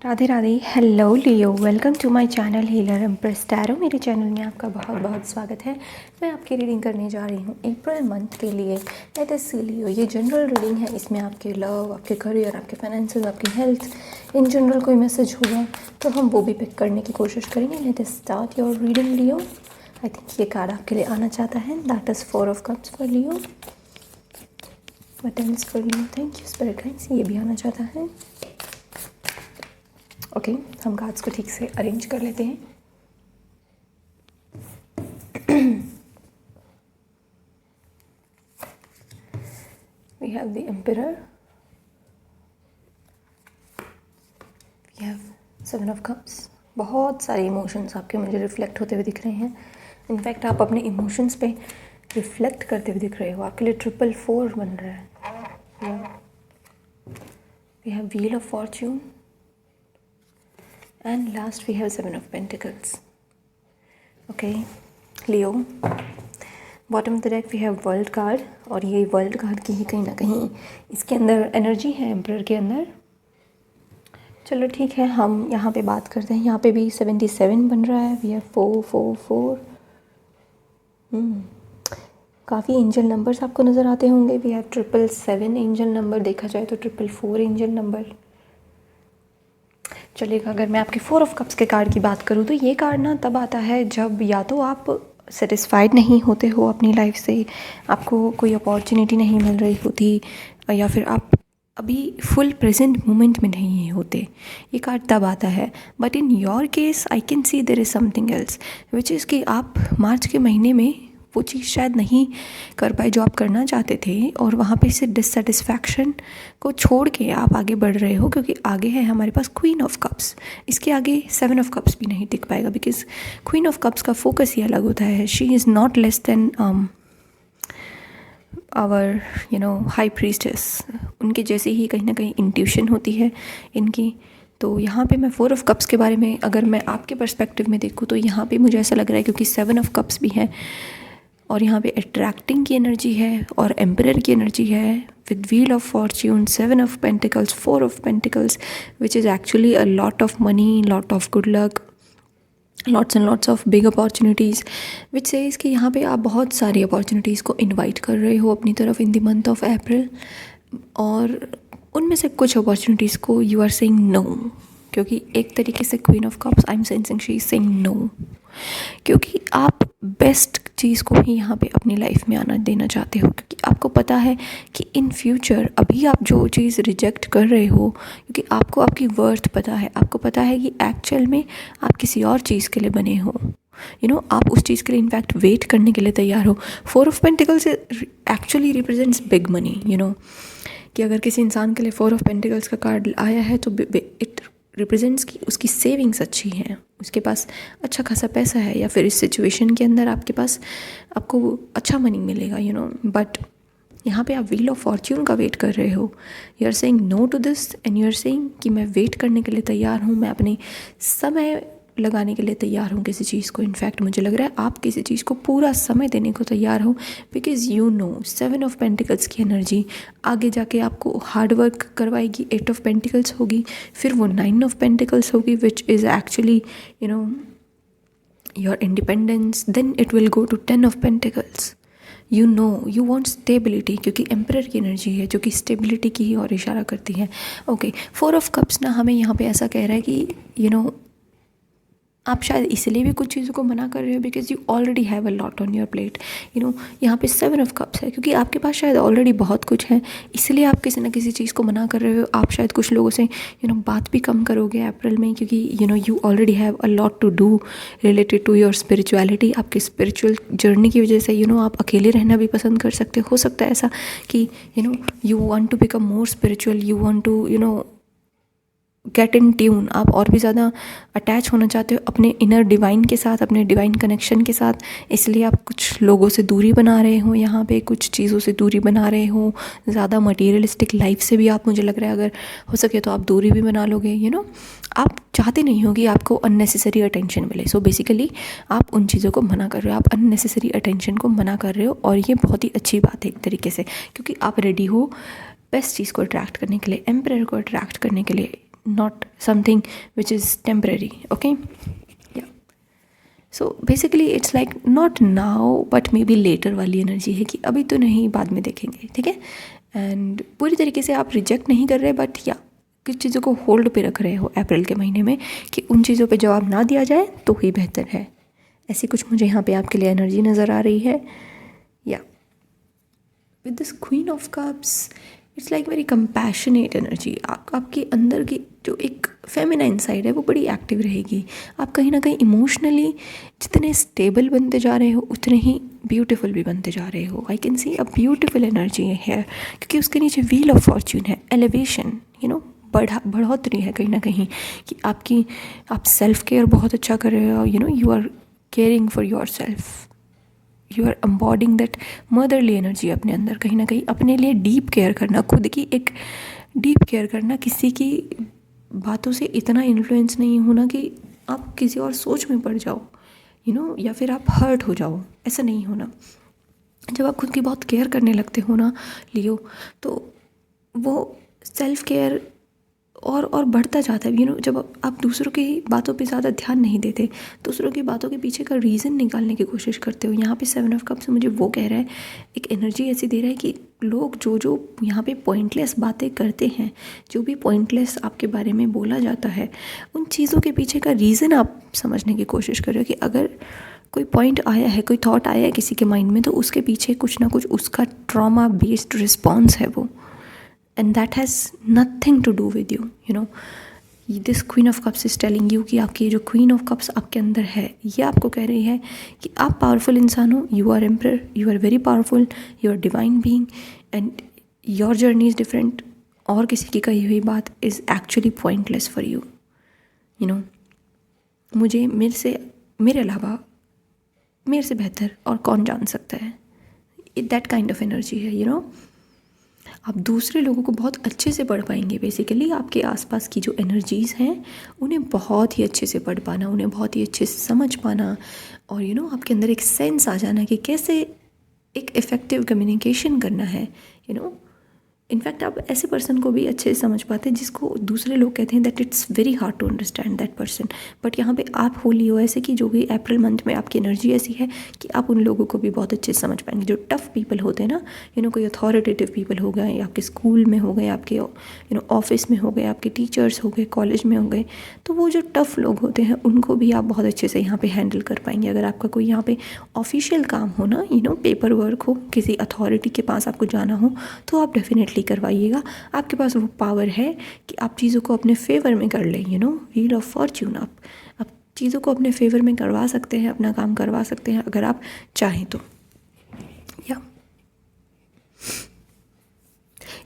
Radhe Radhe. Hello Leo, welcome to my channel healer empress tarot. मेरे channel में आपका बहुत बहुत स्वागत है। मैं आपकी रीडिंग करने जा रही हूँ अप्रैल मंथ के लिए। लेट अस सी लियो। ये जनरल रीडिंग है, इसमें आपके लव, आपके करियर, आपके फाइनेंसेस, आपकी हेल्थ, इन जनरल कोई मैसेज होगा तो हम वो भी पिक करने की कोशिश करेंगे। Let us start your reading Leo. I think ये कार्ड आपके लिए आना चाहता है। That is 4 of cups for Leo. What else for Leo? Thank you spirit guides. ये भी आना चाहता है। ओके, हम कार्ड्स को ठीक से अरेंज कर लेते हैं। We have the emperor, we have 7 of cups. बहुत सारे इमोशंस आपके मुझे रिफ्लेक्ट होते हुए दिख रहे हैं। इनफैक्ट आप अपने इमोशंस पे रिफ्लेक्ट करते हुए दिख रहे हो। आपके लिए 444 बन रहा है। We have wheel of fortune and last we have 7 of Pentacles. Okay, Leo, bottom of the deck we have World card, और ये World card की ही कहीं ना कहीं इसके अंदर एनर्जी है एम्परर के अंदर। चलो ठीक है, हम यहाँ पे बात करते हैं। यहाँ पे भी 77 बन रहा है। we have 444। काफ़ी एंजल नंबर्स आपको नज़र आते होंगे। we have 777 एंजल नंबर, देखा जाए तो 444 एंजल नंबर। चलिएगा, अगर मैं आपके 4 ऑफ कप्स के कार्ड की बात करूँ तो ये कार्ड ना तब आता है जब या तो आप सेटिस्फाइड नहीं होते हो अपनी लाइफ से, आपको कोई अपॉर्चुनिटी नहीं मिल रही होती, या फिर आप अभी फुल प्रेजेंट मोमेंट में नहीं होते। ये कार्ड तब आता है। But in your case I can see there is something else which is कि आप मार्च के महीने में वो चीज़ शायद नहीं कर पाए जो आप करना चाहते थे, और वहाँ पे से डिससेटिस्फैक्शन को छोड़ के आप आगे बढ़ रहे हो, क्योंकि आगे है हमारे पास क्वीन ऑफ कप्स। इसके आगे 7 ऑफ कप्स भी नहीं टिक पाएगा, बिकॉज क्वीन ऑफ कप्स का फोकस ही अलग होता है। She is not less than our high priestess. उनके जैसे ही कहीं ना कहीं इंट्यूशन होती है इनकी। तो यहाँ पे मैं 4 ऑफ कप्स के बारे में अगर मैं आपके पर्सपेक्टिव में देखूँ तो यहाँ पे मुझे ऐसा लग रहा है, क्योंकि 7 ऑफ कप्स भी है और यहाँ पे अट्रैक्टिंग की एनर्जी है और एम्परर की एनर्जी है, with wheel of Fortune, 7 of pentacles, 4 of pentacles, which is actually a lot of money, lot of good luck, lots and lots of big opportunities, which says कि यहाँ पे आप बहुत सारी अपॉर्चुनिटीज़ को इनवाइट कर रहे हो अपनी तरफ in the month of April, और उनमें से कुछ अपॉर्चुनिटीज़ को यू आर सेइंग नो, क्योंकि एक तरीके से queen of cups I am sensing she is saying no, क्योंकि आप बेस्ट चीज़ को ही यहाँ पे अपनी लाइफ में आना देना चाहते हो, क्योंकि आपको पता है कि इन फ्यूचर अभी आप जो चीज़ रिजेक्ट कर रहे हो, क्योंकि आपको आपकी वर्थ पता है, आपको पता है कि एक्चुअल में आप किसी और चीज़ के लिए बने हो। आप उस चीज़ के लिए इनफैक्ट वेट करने के लिए तैयार हो। 4 of pentacles actually represents big money, कि अगर किसी इंसान के लिए 4 ऑफ पेंटिकल्स का कार्ड आया है तो इट रिप्रेजेंट्स कि उसकी सेविंग्स अच्छी हैं, उसके पास अच्छा खासा पैसा है, या फिर इस सिचुएशन के अंदर आपको अच्छा मनी मिलेगा। बट यहाँ पे आप व्हील ऑफ फॉर्च्यून का वेट कर रहे हो। You are saying no to this and you are saying कि मैं वेट करने के लिए तैयार हूँ, मैं अपने समय लगाने के लिए तैयार हूँ किसी चीज़ को। इनफैक्ट मुझे लग रहा है आप किसी चीज़ को पूरा समय देने को तैयार हो, बिकॉज 7 ऑफ पेंटिकल्स की एनर्जी आगे जाके आपको हार्ड वर्क करवाएगी। 8 ऑफ पेंटिकल्स होगी, फिर वो 9 ऑफ पेंटिकल्स होगी, which is actually your independence. Then it will go to 10 of pentacles. You want stability, क्योंकि एम्परर की एनर्जी है जो कि स्टेबिलिटी की ही और इशारा करती है। ओके, 4 ऑफ कप्स ना हमें यहाँ पे ऐसा कह रहा है कि आप शायद इसलिए भी कुछ चीज़ों को मना कर रहे हो, because you already have a lot on your plate. यहाँ पे 7 ऑफ कप्स है, क्योंकि आपके पास शायद ऑलरेडी बहुत कुछ है, इसलिए आप किसी ना किसी चीज़ को मना कर रहे हो। आप शायद कुछ लोगों से बात भी कम करोगे अप्रैल में, क्योंकि you already have a lot to do related to your spirituality. आपकी स्पिरिचुअल जर्नी की वजह से आप अकेले रहना भी पसंद कर सकते हो सकता है ऐसा कि you want to become more spiritual, you want to get in tune. आप और भी ज़्यादा अटैच होना चाहते हो अपने इनर डिवाइन के साथ, अपने डिवाइन कनेक्शन के साथ, इसलिए आप कुछ लोगों से दूरी बना रहे हो, यहाँ पे कुछ चीज़ों से दूरी बना रहे हो। ज़्यादा मटेरियलिस्टिक लाइफ से भी आप, मुझे लग रहा है अगर हो सके तो आप दूरी भी बना लोगे। आप चाहते नहीं हो कि आपको अननेसेसरी अटेंशन मिले। सो बेसिकली आप उन चीज़ों को मना कर रहे हो, आप अननेसेसरी अटेंशन को मना कर रहे हो, और ये बहुत ही अच्छी बात है एक तरीके से, क्योंकि आप रेडी हो बेस्ट चीज़ को अट्रैक्ट करने के लिए, एम्परर को अट्रैक्ट करने के लिए। not something which is temporary. Okay, yeah. So basically it's like not now but maybe later वाली एनर्जी है कि अभी तो नहीं, बाद में देखेंगे, ठीक है. एंड पूरी तरीके से आप रिजेक्ट नहीं कर रहे, बट या कुछ चीज़ों को होल्ड पे रख रहे हो अप्रैल के महीने में कि उन चीज़ों पे जवाब ना दिया जाए तो ही बेहतर है. ऐसी कुछ मुझे यहाँ पे आपके लिए एनर्जी नज़र आ रही है. या with this queen of cups it's like very compassionate energy. आपके अंदर की जो एक फेमिनाइन साइड है वो बड़ी एक्टिव रहेगी. आप कहीं ना कहीं इमोशनली जितने स्टेबल बनते जा रहे हो उतने ही ब्यूटीफुल भी बनते जा रहे हो. आई can C a beautiful energy है क्योंकि उसके नीचे व्हील ऑफ फॉर्च्यून है, एलिवेशन, बढ़ोतरी है कहीं ना कहीं कि आप सेल्फ केयर बहुत अच्छा कर रहे हो. You are caring for your self, you are embodying that motherly energy अपने अंदर. कहीं ना कहीं अपने लिए डीप केयर करना, खुद की एक डीप केयर करना, किसी की बातों से इतना इन्फ्लुएंस नहीं होना कि आप किसी और सोच में पड़ जाओ, या फिर आप हर्ट हो जाओ. ऐसा नहीं होना. जब आप खुद की बहुत केयर करने लगते हो ना लियो, तो वो सेल्फ केयर और बढ़ता जाता है. जब आप दूसरों की बातों पे ज़्यादा ध्यान नहीं देते, दूसरों की बातों के पीछे का रीज़न निकालने की कोशिश करते हो. यहाँ पे 7 ऑफ कप्स मुझे वो कह रहा है, एक एनर्जी ऐसी दे रहा है कि लोग जो यहाँ पे पॉइंटलेस बातें करते हैं, जो भी पॉइंटलेस आपके बारे में बोला जाता है, उन चीज़ों के पीछे का रीज़न आप समझने की कोशिश कर रहे हो कि अगर कोई पॉइंट आया है, कोई थॉट आया है किसी के माइंड में, तो उसके पीछे कुछ ना कुछ उसका ट्रॉमा बेस्ड रिस्पॉन्स है वो. And that has nothing to do with you. This Queen of Cups is telling you कि आपकी जो Queen of Cups आपके अंदर है, ये आपको कह रही है कि आप पावरफुल इंसान हो. You are emperor, you are very powerful, you are divine being and your journey is different. और किसी की कही हुई बात is actually pointless for you. मेरे अलावा मेरे से बेहतर और कौन जान सकता है. That kind of energy है. आप दूसरे लोगों को बहुत अच्छे से पढ़ पाएंगे. बेसिकली आपके आसपास की जो एनर्जीज़ हैं उन्हें बहुत ही अच्छे से पढ़ पाना, उन्हें बहुत ही अच्छे से समझ पाना, और आपके अंदर एक सेंस आ जाना कि कैसे एक इफ़ेक्टिव कम्युनिकेशन करना है. इनफैक्ट आप ऐसे पर्सन को भी अच्छे से समझ पाते हैं जिसको दूसरे लोग कहते हैं that it's very hard to understand that person. But यहाँ पे आप हो लियो ऐसे कि जो भी अप्रैल मंथ में आपकी एनर्जी ऐसी है कि आप उन लोगों को भी बहुत अच्छे से समझ पाएंगे. जो टफ़ पीपल होते हैं ना, कोई अथॉरिटेटिव पीपल हो गए, आपके स्कूल में हो गए, आपके ऑफिस में हो गए, आपके टीचर्स हो गए, कॉलेज में हो गए, तो वो जो टफ़ लोग होते हैं उनको भी आप बहुत अच्छे से यहाँ पर हैंडल कर पाएंगे. अगर आपका कोई यहाँ पर ऑफिशियल काम हो ना, पेपर वर्क हो, किसी अथॉरिटी के पास आपको जाना हो, तो आप डेफिनेटली करवाइएगा. आपके पास वो पावर है कि आप चीज़ों को अपने फेवर में कर लें. Wheel of Fortune. आप चीज़ों को अपने फेवर में करवा सकते हैं, अपना काम करवा सकते हैं अगर आप चाहें तो. या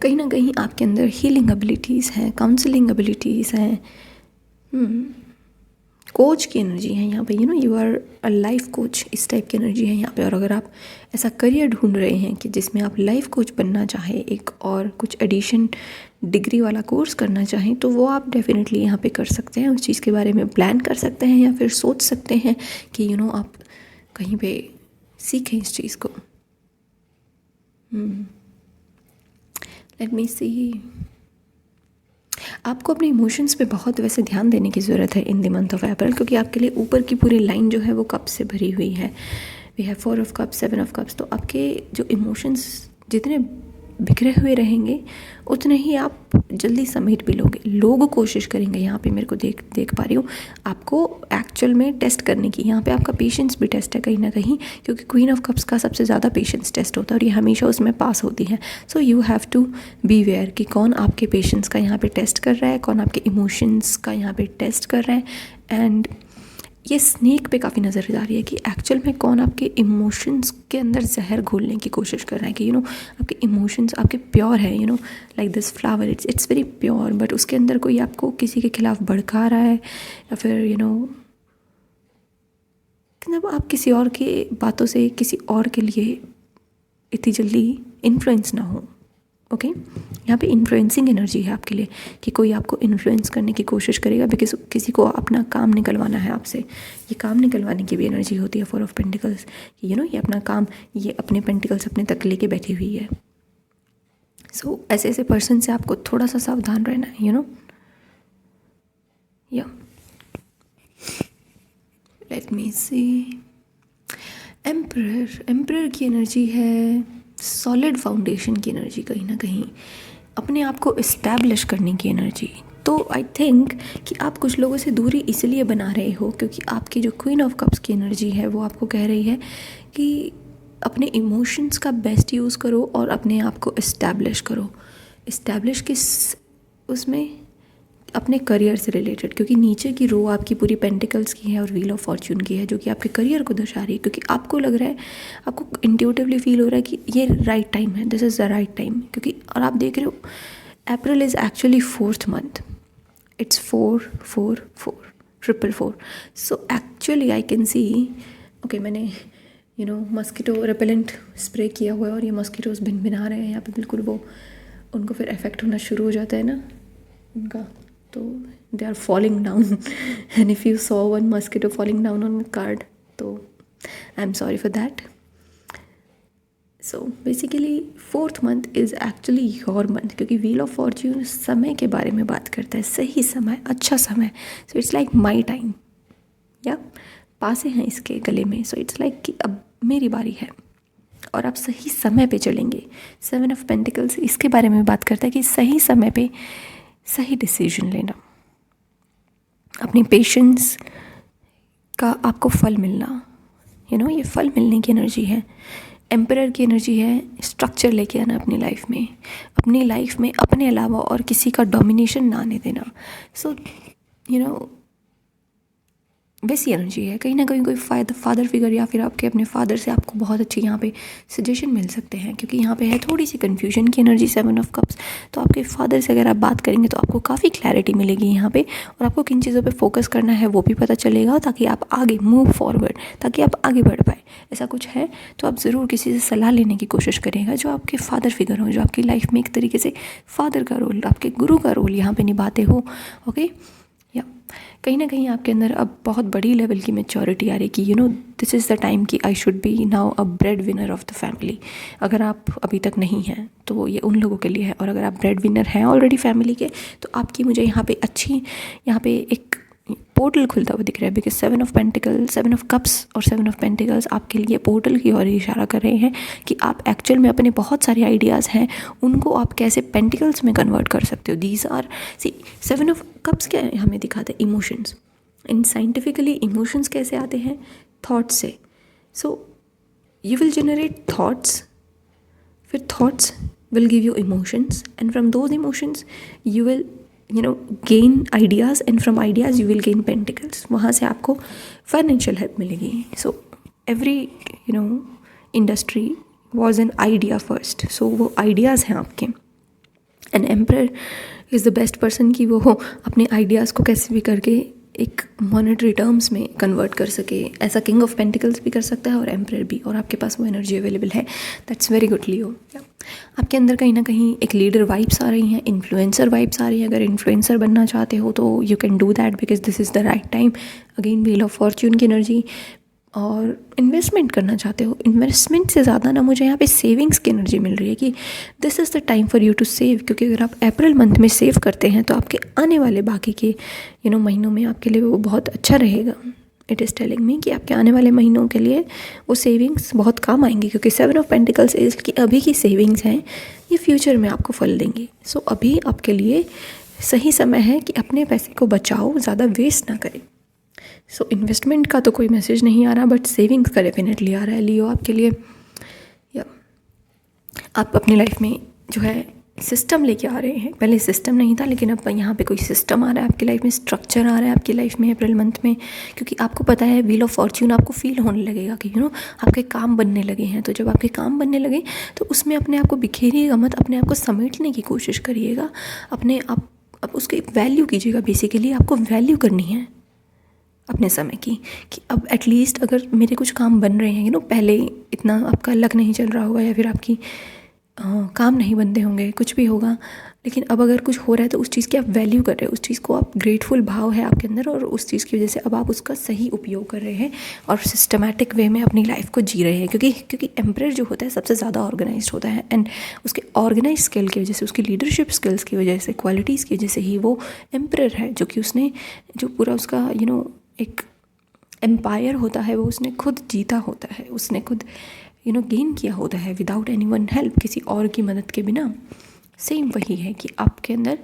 कहीं ना कहीं आपके अंदर हीलिंग एबिलिटीज़ हैं, काउंसलिंग एबिलिटीज़ हैं, कोच की एनर्जी है यहाँ पे. You are a life coach, इस टाइप की एनर्जी है यहाँ पे. और अगर आप ऐसा करियर ढूंढ रहे हैं कि जिसमें आप लाइफ कोच बनना चाहें, एक और कुछ एडिशन डिग्री वाला कोर्स करना चाहें, तो वो आप डेफिनेटली यहाँ पे कर सकते हैं. उस चीज़ के बारे में प्लान कर सकते हैं या फिर सोच सकते हैं कि आप कहीं पे सीखें इस चीज़ को. लेट मी सी. आपको अपने इमोशंस पे बहुत वैसे ध्यान देने की ज़रूरत है in the month of April, क्योंकि आपके लिए ऊपर की पूरी लाइन जो है वो कप से भरी हुई है. We have 4 of cups, 7 of cups. तो आपके जो इमोशंस जितने बिखरे हुए रहेंगे उतने ही आप जल्दी समेट भी लोगे. लोग कोशिश करेंगे, यहाँ पे मेरे को देख पा रही हूँ, आपको एक्चुअल में टेस्ट करने की. यहाँ पे आपका पेशेंस भी टेस्ट है कहीं ना कहीं, क्योंकि क्वीन ऑफ कप्स का सबसे ज़्यादा पेशेंस टेस्ट होता है और ये हमेशा उसमें पास होती है. So you have to be aware कि कौन आपके पेशेंस का यहाँ पे टेस्ट कर रहा है, कौन आपके इमोशंस का यहाँ पे टेस्ट कर रहा है. एंड ये स्नेक पे काफ़ी नज़र आ रही है कि एक्चुअल में कौन आपके इमोशंस के अंदर जहर घोलने की कोशिश कर रहा है. कि आपके इमोशंस आपके प्योर है, like this flower, it's very pure, but उसके अंदर कोई आपको किसी के खिलाफ भड़का रहा है या फिर मतलब आप किसी और की बातों से किसी और के लिए इतनी जल्दी इन्फ्लुएंस ना हो. ओके, यहाँ पे इन्फ्लुएंसिंग एनर्जी है आपके लिए कि कोई आपको इन्फ्लुएंस करने की कोशिश करेगा, बिकॉज किसी को अपना काम निकलवाना है आपसे. ये काम निकलवाने की भी एनर्जी होती है 4 ऑफ पेंटिकल्स. ये अपना काम, ये अपने पेंटिकल्स अपने तक लेके बैठी हुई है. सो ऐसे पर्सन से आपको थोड़ा सा सावधान रहना है. या लेट मी सी। एम्परर की एनर्जी है सॉलिड फाउंडेशन की एनर्जी, कहीं ना कहीं अपने आप को इस्टेब्लिश करने की एनर्जी। तो आई थिंक कि आप कुछ लोगों से दूरी इसलिए बना रहे हो क्योंकि आपकी जो क्वीन ऑफ कप्स की एनर्जी है वो आपको कह रही है कि अपने इमोशंस का बेस्ट यूज़ करो और अपने आप को इस्टेब्लिश करो। इस्टेब्लिश किस उसमें, अपने करियर से रिलेटेड, क्योंकि नीचे की रो आपकी पूरी पेंटिकल्स की है और व्हील ऑफ फॉर्च्यून की है जो कि आपके करियर को दर्शा रही है। क्योंकि आपको लग रहा है, आपको इंट्यूटिवली फील हो रहा है कि ये राइट टाइम है, this is the right time. क्योंकि और आप देख रहे हो April is actually 4th month, it's 4 4 4 4 so actually I can C, okay मैंने मस्कीटो रिपेलेंट स्प्रे किया हुआ है और ये मस्कीटोज भिन रहे हैं यहाँ पे, बिल्कुल वो उनको फिर इफेक्ट होना शुरू हो जाता है ना उनका, तो they are falling down and if you saw one mosquito falling down on card तो I am sorry for that. So basically 4th month is actually your month, क्योंकि व्हील ऑफ फॉर्च्यून समय के बारे में बात करता है, सही समय, अच्छा समय। So it's like my time, या पासे हैं इसके गले में। सो इट्स लाइक कि अब मेरी बारी है और आप सही समय पे चलेंगे। 7 ऑफ पेंटिकल्स इसके बारे में बात करता है कि सही समय पे सही डिसीजन लेना, अपनी पेशेंस का आपको फल मिलना, ये फल मिलने की एनर्जी है। एम्परर की एनर्जी है स्ट्रक्चर लेके आना अपनी लाइफ में, अपने अलावा और किसी का डोमिनेशन ना आने देना। सो वैसी एनर्जी है। कहीं ना कहीं कोई फादर फिगर या फिर आपके अपने फादर से आपको बहुत अच्छे यहाँ पे सजेशन मिल सकते हैं, क्योंकि यहाँ पे है थोड़ी सी कन्फ्यूजन की एनर्जी 7 ऑफ कप्स। तो आपके फादर से अगर आप बात करेंगे तो आपको काफ़ी क्लैरिटी मिलेगी यहाँ पे, और आपको किन चीज़ों पे फोकस करना है वो भी पता चलेगा, ताकि आप आगे मूव फॉरवर्ड, ताकि आप आगे बढ़ पाए। ऐसा कुछ है तो आप ज़रूर किसी से सलाह लेने की कोशिश करिएगा जो आपके फादर फिगर हो, जो आपकी लाइफ में एक तरीके से फादर का रोल, आपके गुरु का रोल यहाँ पर निभाते हो। ओके, या कहीं ना कहीं आपके अंदर अब बहुत बड़ी लेवल की मैच्योरिटी आ रही कि दिस इज़ द टाइम कि I should be now a bread winner of the family. अगर आप अभी तक नहीं हैं तो ये उन लोगों के लिए है, और अगर आप ब्रेड विनर हैं ऑलरेडी फैमिली के, तो आपकी मुझे यहाँ पे एक पोर्टल खुलता हुआ दिख रहा है। Because 7 of pentacles, 7 of cups और 7 ऑफ पेंटिकल्स आपके लिए पोर्टल की ओर इशारा कर रहे हैं कि आप एक्चुअल में अपने बहुत सारे आइडियाज़ हैं उनको आप कैसे पेंटिकल्स में कन्वर्ट कर सकते हो। दीज आर 7 ऑफ कप्स क्या हमें दिखाते हैं, इमोशंस। इन साइंटिफिकली इमोशंस कैसे आते हैं, थॉट्स से। So you will generate thoughts, फिर thoughts will give you emotions, and from those emotions you will gain ideas, and from ideas you will gain pentacles। वहाँ से आपको फाइनेंशियल हेल्प मिलेगी। So every industry was an idea first. So वो ideas हैं आपके, and emperor is the best person कि वो अपने आइडियाज़ को कैसे भी करके एक मॉनेटरी टर्म्स में कन्वर्ट कर सके। ऐसा किंग ऑफ पेंटिकल्स भी कर सकता है और एम्परर भी, और आपके पास वो एनर्जी अवेलेबल है। दैट्स वेरी गुड लियो। आपके अंदर कहीं ना कहीं एक लीडर वाइब्स आ रही हैं, इन्फ्लुएंसर वाइब्स आ रही हैं। अगर इन्फ्लुएंसर बनना चाहते हो तो you can do that, because this is the right time. Again wheel of Fortune की एनर्जी। और इन्वेस्टमेंट करना चाहते हो, इन्वेस्टमेंट से ज़्यादा ना मुझे यहाँ पे सेविंग्स की एनर्जी मिल रही है कि this is the time for you to save. क्योंकि अगर आप अप्रैल मंथ में सेव करते हैं तो आपके आने वाले बाकी के महीनों में आपके लिए वो बहुत अच्छा रहेगा। इट इज़ टेलिंग मी कि आपके आने वाले महीनों के लिए वो सेविंग्स बहुत काम आएंगी, क्योंकि 7 ऑफ पेंटिकल्स इज कि अभी की सेविंग्स हैं ये फ्यूचर में आपको फल देंगी। सो अभी आपके लिए सही समय है कि अपने पैसे को बचाओ, ज़्यादा वेस्ट ना करें। सो इन्वेस्टमेंट का तो कोई मैसेज नहीं आ रहा, बट सेविंग्स का डेफिनेटली आ रहा है लियो आपके लिए। या आप अपनी लाइफ में जो है सिस्टम लेके आ रहे हैं। पहले सिस्टम नहीं था, लेकिन अब यहाँ पे कोई सिस्टम आ रहा है आपकी लाइफ में, स्ट्रक्चर आ रहा है आपकी लाइफ में अप्रैल मंथ में। क्योंकि आपको पता है व्हील ऑफ फॉर्च्यून आपको फील होने लगेगा कि आपके काम बनने लगे हैं। तो जब आपके काम बनने लगे तो उसमें अपने आप को बिखेरिएगा मत, अपने आप को समेटने की कोशिश करिएगा, अपने आप उसकी वैल्यू कीजिएगा। बेसिकली आपको वैल्यू करनी है अपने समय की, कि अब एटलीस्ट अगर मेरे कुछ काम बन रहे हैं, पहले इतना आपका लक नहीं चल रहा होगा या फिर आपकी काम नहीं बनते होंगे, कुछ भी होगा, लेकिन अब अगर कुछ हो रहा है तो उस चीज़ की आप वैल्यू कर रहे हो, उस चीज़ को आप ग्रेटफुल भाव है आपके अंदर और उस चीज़ की वजह से अब आप उसका सही उपयोग कर रहे हैं और सिस्टमैटिक वे में अपनी लाइफ को जी रहे हैं। क्योंकि एम्परर जो होता है सबसे ज़्यादा ऑर्गेनाइज्ड होता है एंड उसके ऑर्गेनाइज स्किल की वजह से, उसकी लीडरशिप स्किल्स की वजह से, क्वालिटीज़ की वजह से ही वो एम्परर है। जो कि उसने जो पूरा उसका एक एम्पायर होता है वो उसने खुद जीता होता है, उसने खुद गेन किया होता है विदाउट एनी वन हेल्प, किसी और की मदद के बिना। सेम वही है कि आपके अंदर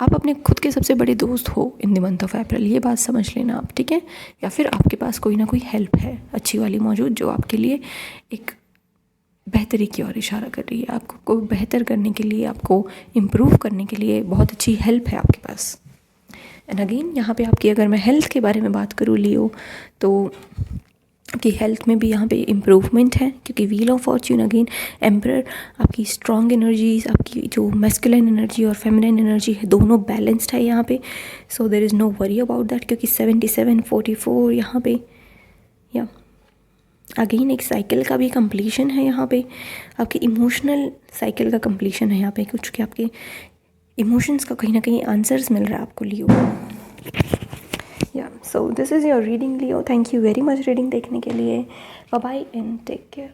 आप अपने खुद के सबसे बड़े दोस्त हो in the month of April, ये बात समझ लेना आप, ठीक है। या फिर आपके पास कोई ना कोई हेल्प है अच्छी वाली मौजूद जो आपके लिए एक बेहतरी की ओर इशारा कर रही है, आपको बेहतर करने के लिए, आपको इम्प्रूव करने के लिए बहुत अच्छी हेल्प है आपके पास। एंड अगेन यहाँ पे आपकी अगर मैं हेल्थ के बारे में बात करूँ लियो, तो आपकी हेल्थ में भी यहाँ पे इम्प्रूवमेंट है क्योंकि wheel of fortune again emperor, आपकी स्ट्रॉन्ग एनर्जीज, आपकी जो मैस्कुलिन एनर्जी और फेमिनिन एनर्जी है दोनों बैलेंस्ड है यहाँ पे। So there is no worry about that क्योंकि 77-44 यहाँ पे या अगेन एक साइकिल का भी कंप्लीशन है यहाँ पे, आपके इमोशनल साइकिल का कंप्लीशन है यहाँ पे, कुछ कि आपके इमोशंस का कहीं ना कहीं आंसर्स मिल रहा है आपको लियो। या so this is your reading Leo. Thank you very much reading देखने के लिए। Bye bye and take care.